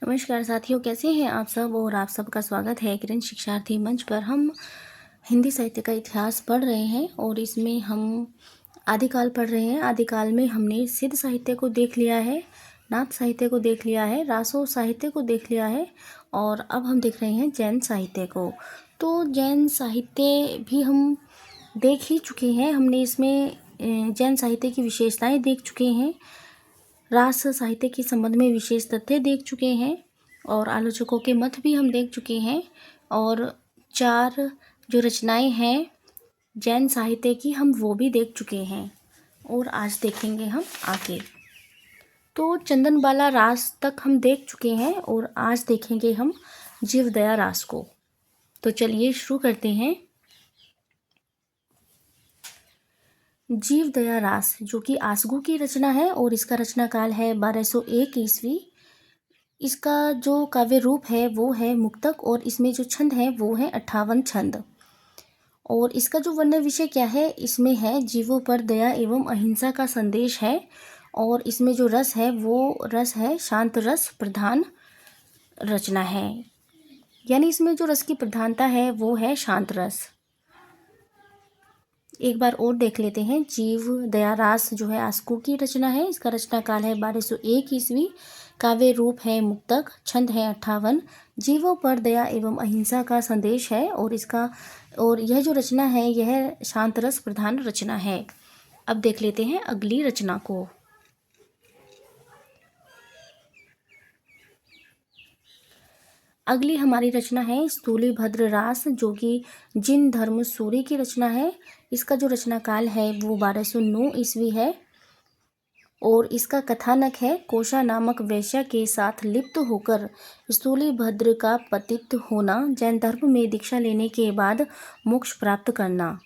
नमस्कार साथियों, कैसे हैं आप सब। और आप सबका स्वागत है किरण शिक्षार्थी मंच पर। हम हिंदी साहित्य का इतिहास पढ़ रहे हैं और इसमें हम आदिकाल पढ़ रहे हैं। आदिकाल में हमने सिद्ध साहित्य को देख लिया है, नाथ साहित्य को देख लिया है, रासो साहित्य को देख लिया है और अब हम देख रहे हैं जैन साहित्य को। तो जैन साहित्य भी हम देख ही चुके हैं। हमने इसमें जैन साहित्य की विशेषताएं देख चुके हैं, रास साहित्य के संबंध में विशेष तथ्य देख चुके हैं और आलोचकों के मत भी हम देख चुके हैं। और 4 जो रचनाएं हैं जैन साहित्य की, हम वो भी देख चुके हैं और आज देखेंगे हम आगे। तो चंदनबाला रास तक हम देख चुके हैं और आज देखेंगे हम जीवदया रास को। तो चलिए शुरू करते हैं। जीवदया रास जो कि आसगू की रचना है और इसका रचना काल है 1201 ईस्वी। इसका जो काव्य रूप है वो है मुक्तक और इसमें जो छंद है वो है 58 छंद। और इसका जो वर्णन विषय क्या है, इसमें है जीवों पर दया एवं अहिंसा का संदेश है। और इसमें जो रस है वो रस है शांत रस प्रधान रचना है, यानी इसमें जो रस की प्रधानता है वो है शांत रस। एक बार और देख लेते हैं। जीव दया रास जो है आसकू की रचना है। इसका रचना काल है 1201 ईस्वी। काव्य रूप है मुक्तक, छंद है 58। जीवों पर दया एवं अहिंसा का संदेश है और यह जो रचना है यह शांत रस प्रधान रचना है। अब देख लेते हैं अगली रचना को। अगली हमारी रचना है स्थूलीभद्र रास जो कि जिन धर्म सूरी की रचना है। इसका जो रचना काल है वो 1209 ईस्वी है और इसका कथानक है कोशा नामक वैश्या के साथ लिप्त होकर स्थूलीभद्र का पतित होना, जैन धर्म में दीक्षा लेने के बाद मोक्ष प्राप्त करना।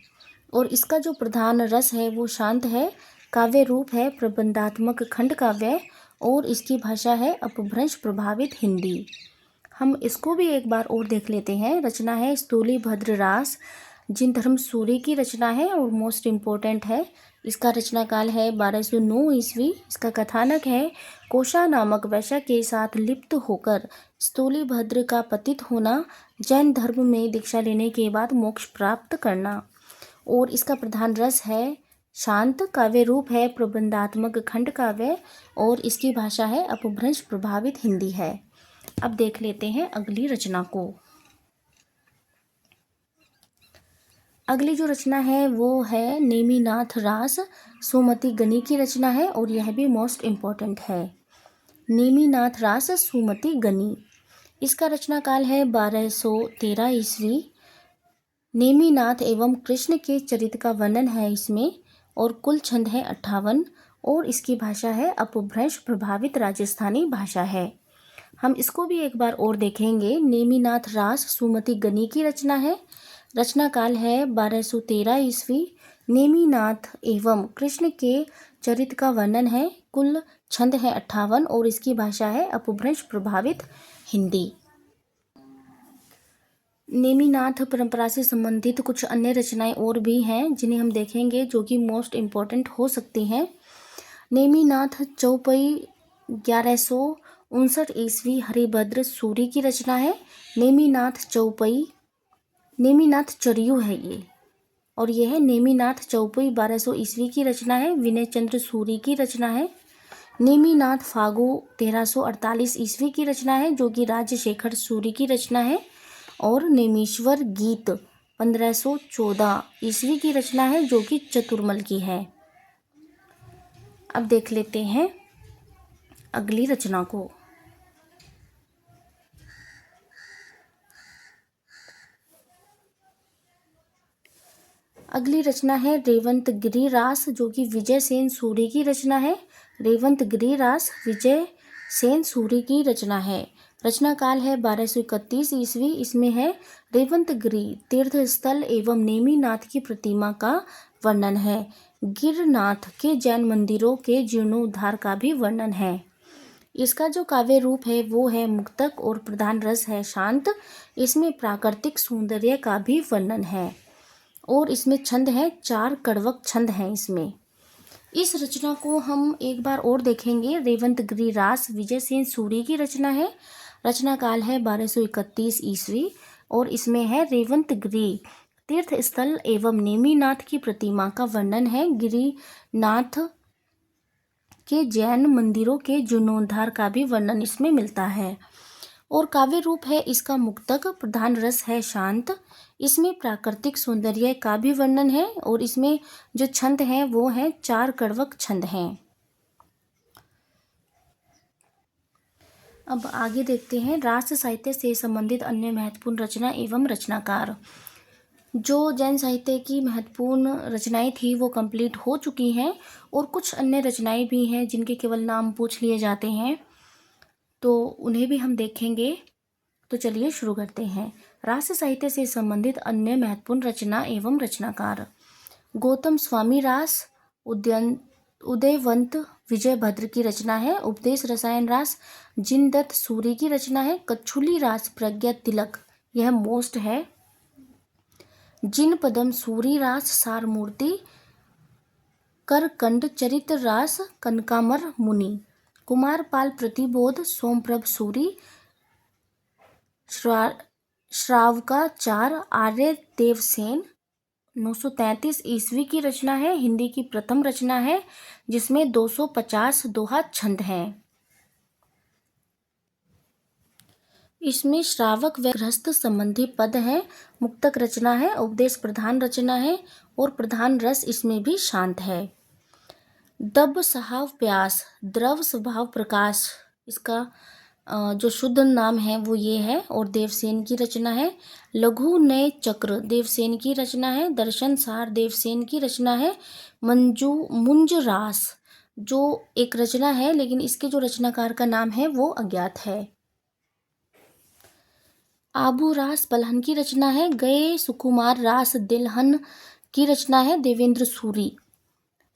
और इसका जो प्रधान रस है वो शांत है। काव्य रूप है प्रबंधात्मक खंड काव्य और इसकी भाषा है अपभ्रंश प्रभावित हिंदी। हम इसको भी एक बार और देख लेते हैं। रचना है स्थूलीभद्र रास, जिन धर्म सूरी की रचना है और मोस्ट इम्पोर्टेंट है। इसका रचना काल है 1209 ईस्वी। इसका कथानक है कोशा नामक वैश्या के साथ लिप्त होकर स्थूलीभद्र का पतित होना, जैन धर्म में दीक्षा लेने के बाद मोक्ष प्राप्त करना। और इसका प्रधान रस है शांत। काव्य रूप है प्रबंधात्मक खंड काव्य और इसकी भाषा है अपभ्रंश प्रभावित हिंदी है। अब देख लेते हैं अगली रचना को। अगली जो रचना है वो है नेमिनाथ रास, सुमति गनी की रचना है और यह भी मोस्ट इम्पोर्टेंट है। नेमिनाथ रास सुमति गनी। इसका रचना काल है 1213 ईस्वी। नेमिनाथ एवं कृष्ण के चरित्र का वर्णन है इसमें और कुल छंद है 58 और इसकी भाषा है अपभ्रंश प्रभावित राजस्थानी भाषा है। हम इसको भी एक बार और देखेंगे। नेमिनाथ रास सुमति गनी की रचना है। रचना काल है 1213 ईस्वी। नेमिनाथ एवं कृष्ण के चरित्र का वर्णन है। कुल छंद है 58 और इसकी भाषा है अपभ्रंश प्रभावित हिंदी। नेमिनाथ परंपरा से संबंधित कुछ अन्य रचनाएं और भी हैं जिन्हें हम देखेंगे, जो कि मोस्ट इम्पोर्टेंट हो सकती हैं। नेमिनाथ चौपई 1159 ईस्वी हरिभद्र सूरी की रचना है। नेमिनाथ चौपई, नेमिनाथ चरियू है ये, और यह है नेमिनाथ चौपई 1200 ईस्वी की रचना है। विनय चंद्र सूरी की रचना है। नेमिनाथ फागु 1348 ईस्वी की रचना है जो कि राजशेखर सूरी की रचना है। और नेमीश्वर गीत 1514 ईस्वी की रचना है जो कि चतुर्मल की है। अब देख लेते हैं अगली रचना को। अगली रचना है रेवंत गिरी रास जो कि विजय सेन सूरी की रचना है। रेवंत गिरी रास विजय सेन सूरी की रचना है। रचना काल है 1231 ईस्वी। इसमें है रेवंत गिरी तीर्थ स्थल एवं नेमिनाथ की प्रतिमा का वर्णन है। गिरनाथ के जैन मंदिरों के जीर्णोद्धार का भी वर्णन है। इसका जो काव्य रूप है वो है मुक्तक और प्रधान रस है शांत। इसमें प्राकृतिक सौंदर्य का भी वर्णन है और इसमें छंद है 4 कड़वक छंद हैं इसमें। इस रचना को हम एक बार और देखेंगे। रेवंतगिरी रास विजयसेन सूरी की रचना है। रचना काल है 1231 ईस्वी और इसमें है रेवंतगिरी तीर्थ स्थल एवं नेमिनाथ की प्रतिमा का वर्णन है। गिरिनाथ के जैन मंदिरों के जीर्णोद्धार का भी वर्णन इसमें मिलता है। और काव्य रूप है इसका मुक्तक। प्रधान रस है शांत। इसमें प्राकृतिक सौंदर्य का भी वर्णन है और इसमें जो छंद हैं वो हैं 4 कड़वक छंद हैं। अब आगे देखते हैं रास साहित्य से संबंधित अन्य महत्वपूर्ण रचना एवं रचनाकार। जो जैन साहित्य की महत्वपूर्ण रचनाएं थी वो कंप्लीट हो चुकी हैं और कुछ अन्य रचनाएं भी हैं जिनके केवल नाम पूछ लिए जाते हैं, तो उन्हें भी हम देखेंगे। तो चलिए शुरू करते हैं। रास साहित्य से संबंधित अन्य महत्वपूर्ण रचना एवं रचनाकार। गौतम स्वामी रास उदयवंत विजयभद्र की रचना है। उपदेश रसायन रास जिनदत्त सूरी की रचना है। कच्छुली रास प्रज्ञा तिलक, यह मोस्ट है। जिन पदम सूरी रास सारमूर्ति। करकंड चरित्र रास कनकामर मुनि। कुमारपाल प्रतिबोध सोमप्रभ सूरी। श्रावकाचार आर्य देवसेन 933 ईस्वी की रचना है। हिंदी की प्रथम रचना है जिसमें 250 दोहा छंद हैं। इसमें श्रावक व गृहस्थ संबंधी पद हैं। मुक्तक रचना है। उपदेश प्रधान रचना है और प्रधान रस इसमें भी शांत है। दब सहाव प्यास द्रव स्वभाव प्रकाश, इसका जो शुद्ध नाम है वो ये है और देवसेन की रचना है। लघु नय चक्र देवसेन की रचना है। दर्शन सार देवसेन की रचना है। मुंज रास जो एक रचना है लेकिन इसके जो रचनाकार का नाम है वो अज्ञात है। आबू रास पलहन की रचना है। गए सुकुमार रास दिलहन की रचना है देवेंद्र सूरी।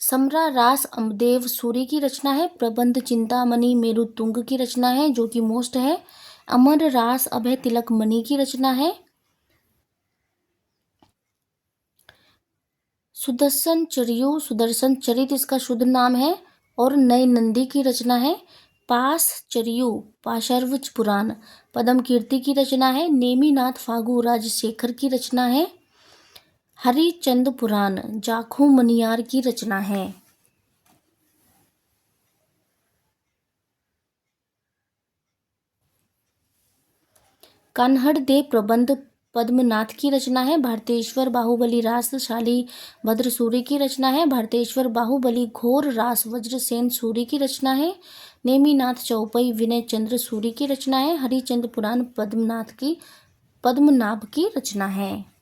समरा रास अमदेव सूरी की रचना है। प्रबंध चिंतामणि मेरुतुंग की रचना है जो कि मोस्ट है। अमर रास अभय तिलक मणि की रचना है। सुदर्शन चरित इसका शुद्ध नाम है और नय नंदी की रचना है। पास चरियु पाशर्व पुराण पदम कीर्ति की रचना है। नेमिनाथ फागु राजशेखर की रचना है। हरिचंद पुराण जाखू मनियार की रचना है। कान्हड़ देव प्रबंध पद्मनाथ की रचना है। भारतेश्वर बाहुबली रास शाली भद्र सूरी की रचना है। भारतेश्वर बाहुबली घोर रास वज्रसेन सूरी की रचना है। नेमिनाथ चौपई विनय चंद्र सूरी की रचना है। हरिचंद पुराण पद्मनाभ की रचना है।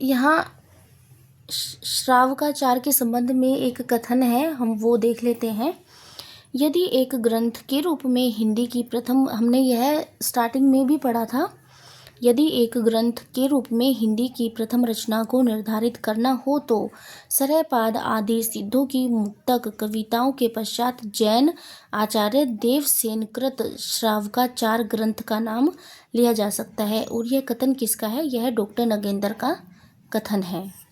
यहाँ श्रावकाचार के संबंध में एक कथन है, हम वो देख लेते हैं। यदि एक ग्रंथ के रूप में हिंदी की प्रथम, हमने यह स्टार्टिंग में भी पढ़ा था, यदि एक ग्रंथ के रूप में हिंदी की प्रथम रचना को निर्धारित करना हो तो सरयपाद आदि सिद्धों की मुक्तक कविताओं के पश्चात जैन आचार्य देवसेन कृत श्रावकाचार ग्रंथ का नाम लिया जा सकता है। और यह कथन किसका है? यह डॉक्टर नगेंद्र का कथन है।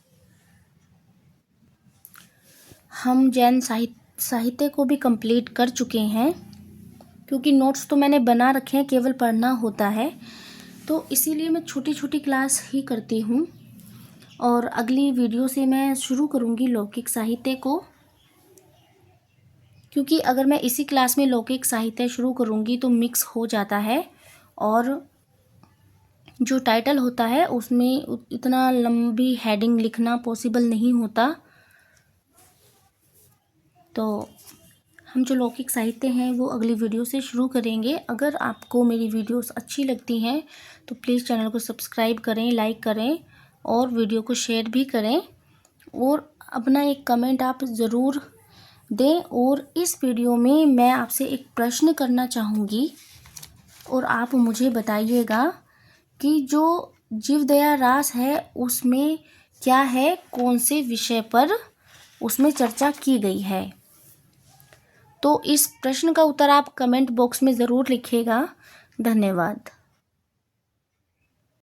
हम जैन साहित्य को भी कंप्लीट कर चुके हैं, क्योंकि नोट्स तो मैंने बना रखे हैं, केवल पढ़ना होता है, तो इसीलिए मैं छोटी छोटी क्लास ही करती हूँ। और अगली वीडियो से मैं शुरू करूँगी लौकिक साहित्य को, क्योंकि अगर मैं इसी क्लास में लौकिक साहित्य शुरू करूँगी तो मिक्स हो जाता है और जो टाइटल होता है उसमें इतना लंबी हेडिंग लिखना पॉसिबल नहीं होता। तो हम जो लौकिक साहित्य हैं वो अगली वीडियो से शुरू करेंगे। अगर आपको मेरी वीडियोस अच्छी लगती हैं तो प्लीज़ चैनल को सब्सक्राइब करें, लाइक करें और वीडियो को शेयर भी करें और अपना एक कमेंट आप ज़रूर दें। और इस वीडियो में मैं आपसे एक प्रश्न करना चाहूँगी और आप मुझे बताइएगा कि जो जीवदया रास है उसमें क्या है, कौन से विषय पर उसमें चर्चा की गई है। तो इस प्रश्न का उत्तर आप कमेंट बॉक्स में ज़रूर लिखिएगा। धन्यवाद।